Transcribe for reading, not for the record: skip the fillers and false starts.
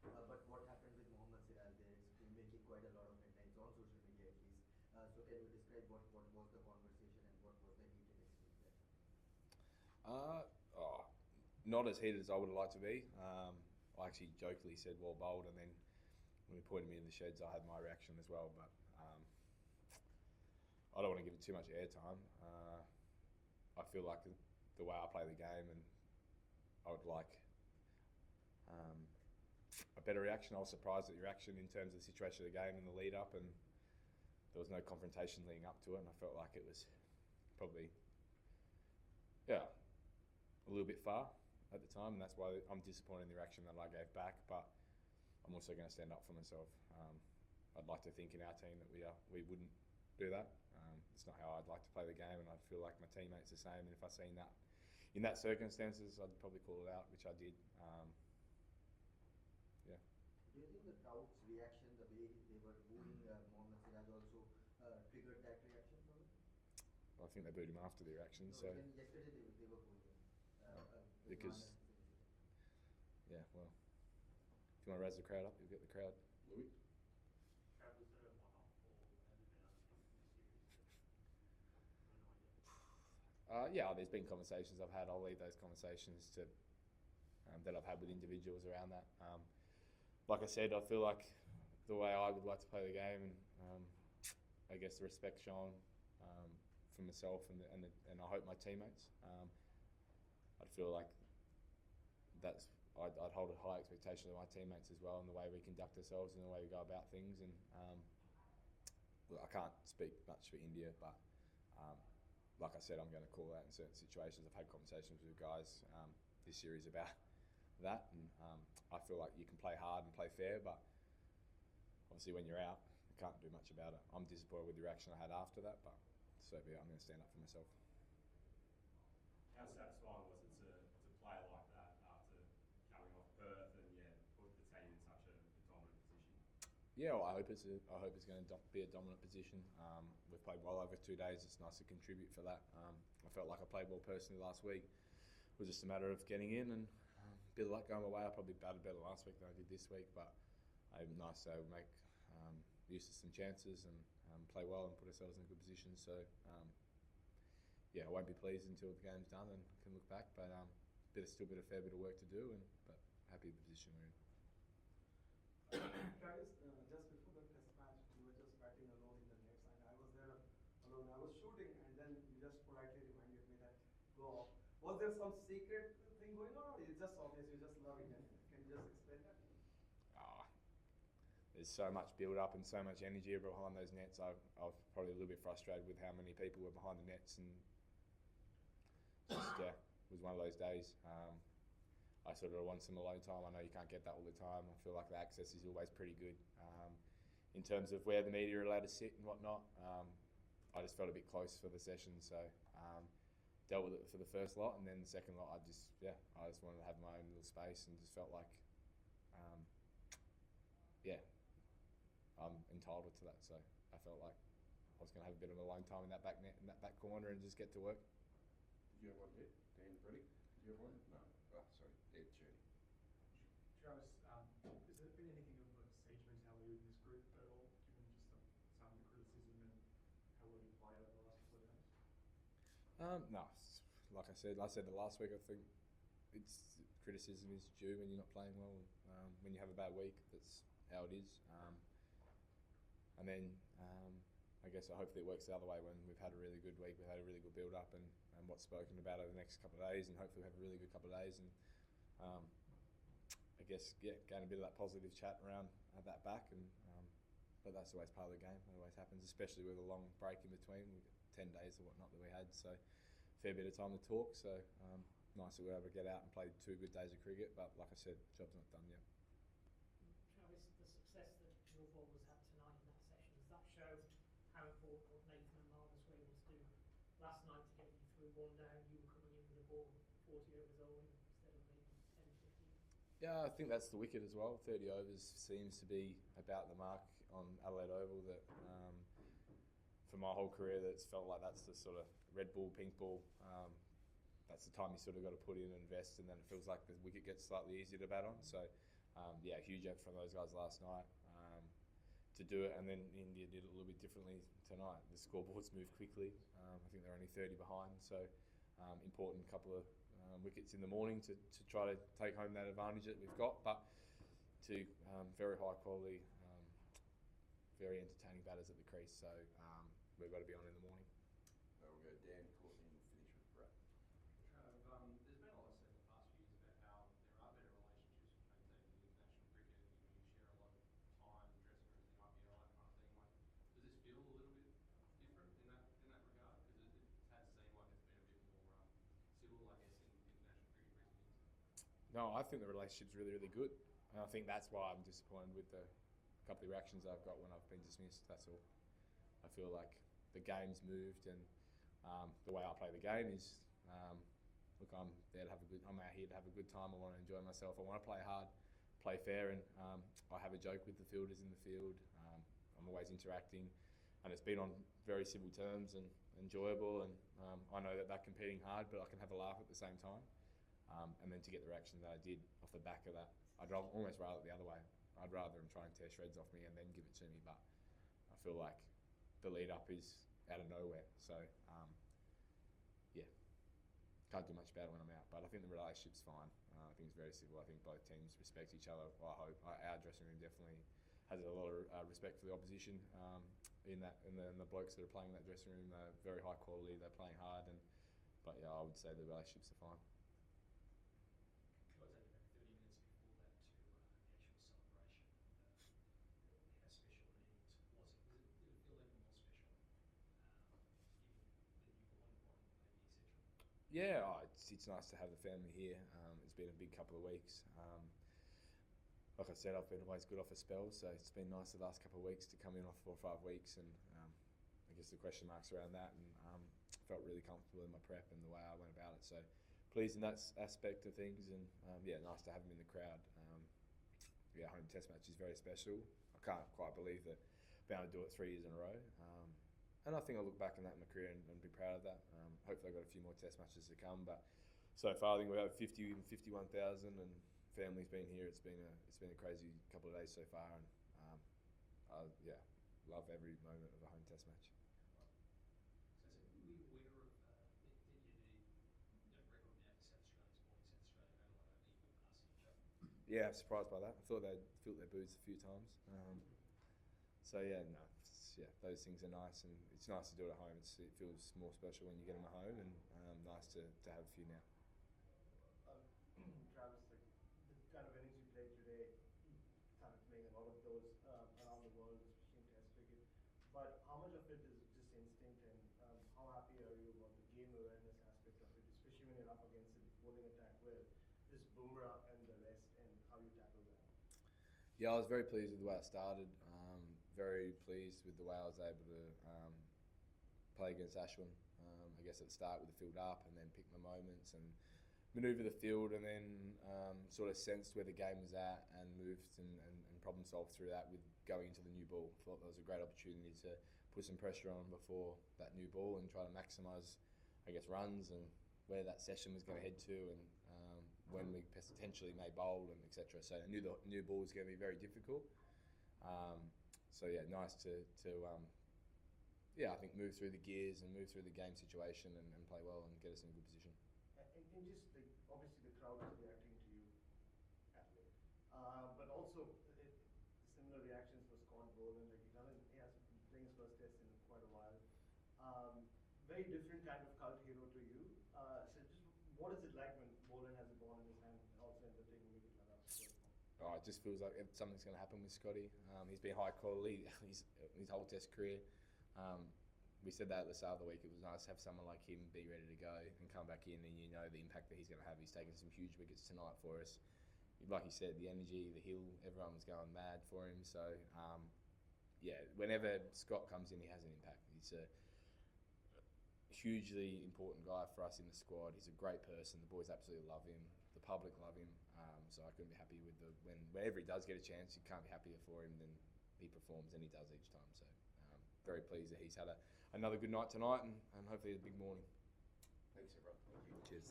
But what happened with Mohammed Siraj there? It's been making quite a lot of headlines on social media at least. So can you describe what was the conversation and what was the heated exchange there? Uh, oh, Not as heated as I would have liked to be. I actually jokingly said well bowled, and then when he pointed me in the sheds, I had my reaction as well. But I don't want to give it too much airtime. I feel like the way I play the game, and I would like a better reaction. I was surprised at the reaction in terms of the situation of the game and the lead up, and there was no confrontation leading up to it, and I felt like it was probably, yeah, a little bit far at the time, and that's why I'm disappointed in the reaction that I gave back. But I'm also going to stand up for myself. I'd like to think in our team that we wouldn't do that. It's not how I'd like to play the game, and I feel like my teammates the same. And if I seen that in that circumstances, I'd probably call it out, which I did. Yeah. Do you think the crowd's reaction, the way they were booing Mohammed Siraj also triggered that reaction from him? I think they booed him after the reaction. No, So even yesterday they were booing him. because yeah, well, if you want to raise the crowd up, you'll get the crowd. Louis. Was there a one-off or has it been other things in the series that no idea? Yeah, there's been conversations I've had. I'll leave those conversations to that I've had with individuals around that. Like I said, I feel like the way I would like to play the game, and I guess the respect shown for myself and I hope my teammates. I'd feel like I'd hold a high expectation of my teammates as well, and the way we conduct ourselves and the way we go about things. And look, I can't speak much for India, but like I said, I'm going to call out in certain situations. I've had conversations with guys this series about that, and I feel like you can play hard and play fair, but obviously when you're out, you can't do much about it. I'm disappointed with the reaction I had after that, but so be it. I'm going to stand up for myself. How satisfying was it to play like that after coming off Perth and put the team in such a dominant position? Yeah, well, I hope it's going to be a dominant position. We've played well over 2 days. It's nice to contribute for that. I felt like I played well personally last week. It was just a matter of getting in, and a bit of luck going my way. I probably batted better last week than I did this week, but it's nice to make use of some chances and play well and put ourselves in a good position. So I won't be pleased until the game's done and can look back, but still a fair bit of work to do, but happy with the position we're in. Travis, just before the test match, you were just batting alone in the nets, and I was there alone. I was shooting, and then you just politely reminded me that go off. Was there some secret thing going on, or it's just obvious you just love it? And can you just explain that? There's so much build up and so much energy behind those nets. I was probably a little bit frustrated with how many people were behind the nets, and just it was one of those days. I sort of want some alone time. I know you can't get that all the time. I feel like the access is always pretty good in terms of where the media are allowed to sit and whatnot. I just felt a bit close for the session, so dealt with it for the first lot, and then the second lot, I just wanted to have my own little space, and just felt like, I'm entitled to that. So I felt like I was going to have a bit of alone time in that back net, in that back corner, and just get to work. Did you have one, Dave? Dan Brady? Did you have one? No. Oh, sorry, Dave Cherney. Travis, has there been anything of a siege mentality with this group at all, given just some of the criticism and how well you played over the last couple of days? No, like I said the last week, I think criticism is due when you're not playing well. When you have a bad week, that's how it is. And then I guess hopefully it works the other way when we've had a really good week, we've had a really good build up, and what's spoken about over the next couple of days, and hopefully we have a really good couple of days, and I guess gain a bit of that positive chat around that back, and but that's always part of the game. It always happens, especially with a long break in between. We've got 10 days or whatnot that we had, so fair bit of time to talk. So nice that we were able to get out and play 2 good days of cricket, but like I said, job's not done yet. Travis, the success that your bowlers had tonight in that session, does that show how important what Nathan and Marcus were able to do last night to get you through one down? You were coming in with a ball 40 overs all instead of maybe 10, 15? Yeah, I think that's the wicket as well. 30 overs seems to be about the mark on Adelaide Oval that for my whole career that's felt like that's the sort of red ball, pink ball. That's the time you sort of got to put in and invest, and then it feels like the wicket gets slightly easier to bat on. So yeah, huge effort from those guys last night to do it, and then India did it a little bit differently tonight. The scoreboards moved quickly. I think they're only 30 behind, so important couple of wickets in the morning to try to take home that advantage that we've got, but to very high quality, very entertaining batters at the crease, so we've got to be on in the morning. We'll go Dan, Courtney, and we'll finish with Brett. Trav, there's been a lot said in the past few years about how there are better relationships between teams in international cricket. You share a lot of time, dressing rooms, thing might be all that kind of thing. Like, does this feel a little bit different in that regard? Because it has seemed like it's been a bit more civil, I guess, in international cricket recent years. No, I think the relationship's really, really good. And I think that's why I'm disappointed with the couple of reactions I've got when I've been dismissed. That's all. I feel like the game's moved, and the way I play the game is, look, I'm out here to have a good time. I want to enjoy myself. I want to play hard, play fair, and I have a joke with the fielders in the field. I'm always interacting, and it's been on very civil terms and enjoyable. And I know that they're competing hard, but I can have a laugh at the same time. And then to get the reaction that I did off the back of that, I'd almost rather it the other way. I'd rather them try and tear shreds off me and then give it to me, but I feel like the lead up is out of nowhere. So, yeah, can't do much about it when I'm out, but I think the relationship's fine. I think it's very civil. I think both teams respect each other. I hope our dressing room definitely has a lot of respect for the opposition in that, and the blokes that are playing in that dressing room are very high quality. They're playing hard, but yeah, I would say the relationships are fine. Yeah, it's nice to have the family here. It's been a big couple of weeks. Like I said, I've been always good off a spell, so it's been nice the last couple of weeks to come in off 4 or 5 weeks, and I guess the question marks around that, and felt really comfortable in my prep and the way I went about it. So pleased in that aspect of things, and yeah, nice to have him in the crowd. Yeah, home test match is very special. I can't quite believe that I've been able to do it 3 years in a row. And I think I'll look back on that in my career and be proud of that. Hopefully I've got a few more test matches to come, but so far I think we're over 50 and 51,000, and family's been here. It's been a crazy couple of days so far, and yeah, love every moment of a home test match. So were you aware of the record now for South Australia, sporting South Australia, no longer passing? Yeah, I'm surprised by that. I thought they'd filled their boots a few times. So yeah, no. Yeah, those things are nice, and it's nice to do it at home. It feels more special when you get them at home, and nice to have a few now. Travis, like the kind of innings you played today, you started playing a lot of those around the world, especially in Test cricket. But how much of it is just instinct, and how happy are you about the game awareness aspect of it, especially when you're up against a bowling attack where this Bumrah and the rest, and how you tackle that? Yeah, I was very pleased with the way I started. Very pleased with the way I was able to play against Ashwin. I guess at the start with the field up, and then pick my moments and manoeuvre the field, and then sort of sensed where the game was at, and moved and problem solved through that with going into the new ball. Thought that was a great opportunity to put some pressure on before that new ball and try to maximise, I guess, runs and where that session was going to head to, and when we potentially may bowl, and etc. So I knew the new ball was going to be very difficult. So yeah, nice to I think move through the gears and move through the game situation and play well and get us in a good position. And just like obviously the crowd is reacting to you, but also similar reactions for Scott Boland. Like he has been playing his first test in quite a while. Very different kind of cult hero to you. So just what is it like when Boland has a ball in his hand and also ends up taking wicket like that? It just feels like something's going to happen with Scotty. He's been high quality his whole test career. We said that at the start of the week. It was nice to have someone like him be ready to go and come back in, and you know the impact that he's going to have. He's taken some huge wickets tonight for us. Like you said, the energy, the hill, everyone was going mad for him. So, yeah, whenever Scott comes in, he has an impact. He's a hugely important guy for us in the squad. He's a great person. The boys absolutely love him. The public love him. So I couldn't be happy with whenever he does get a chance, you can't be happier for him than he performs, and he does each time. So very pleased that he's had another good night tonight, and hopefully a big morning. Thanks, everyone. Cheers. Thanks.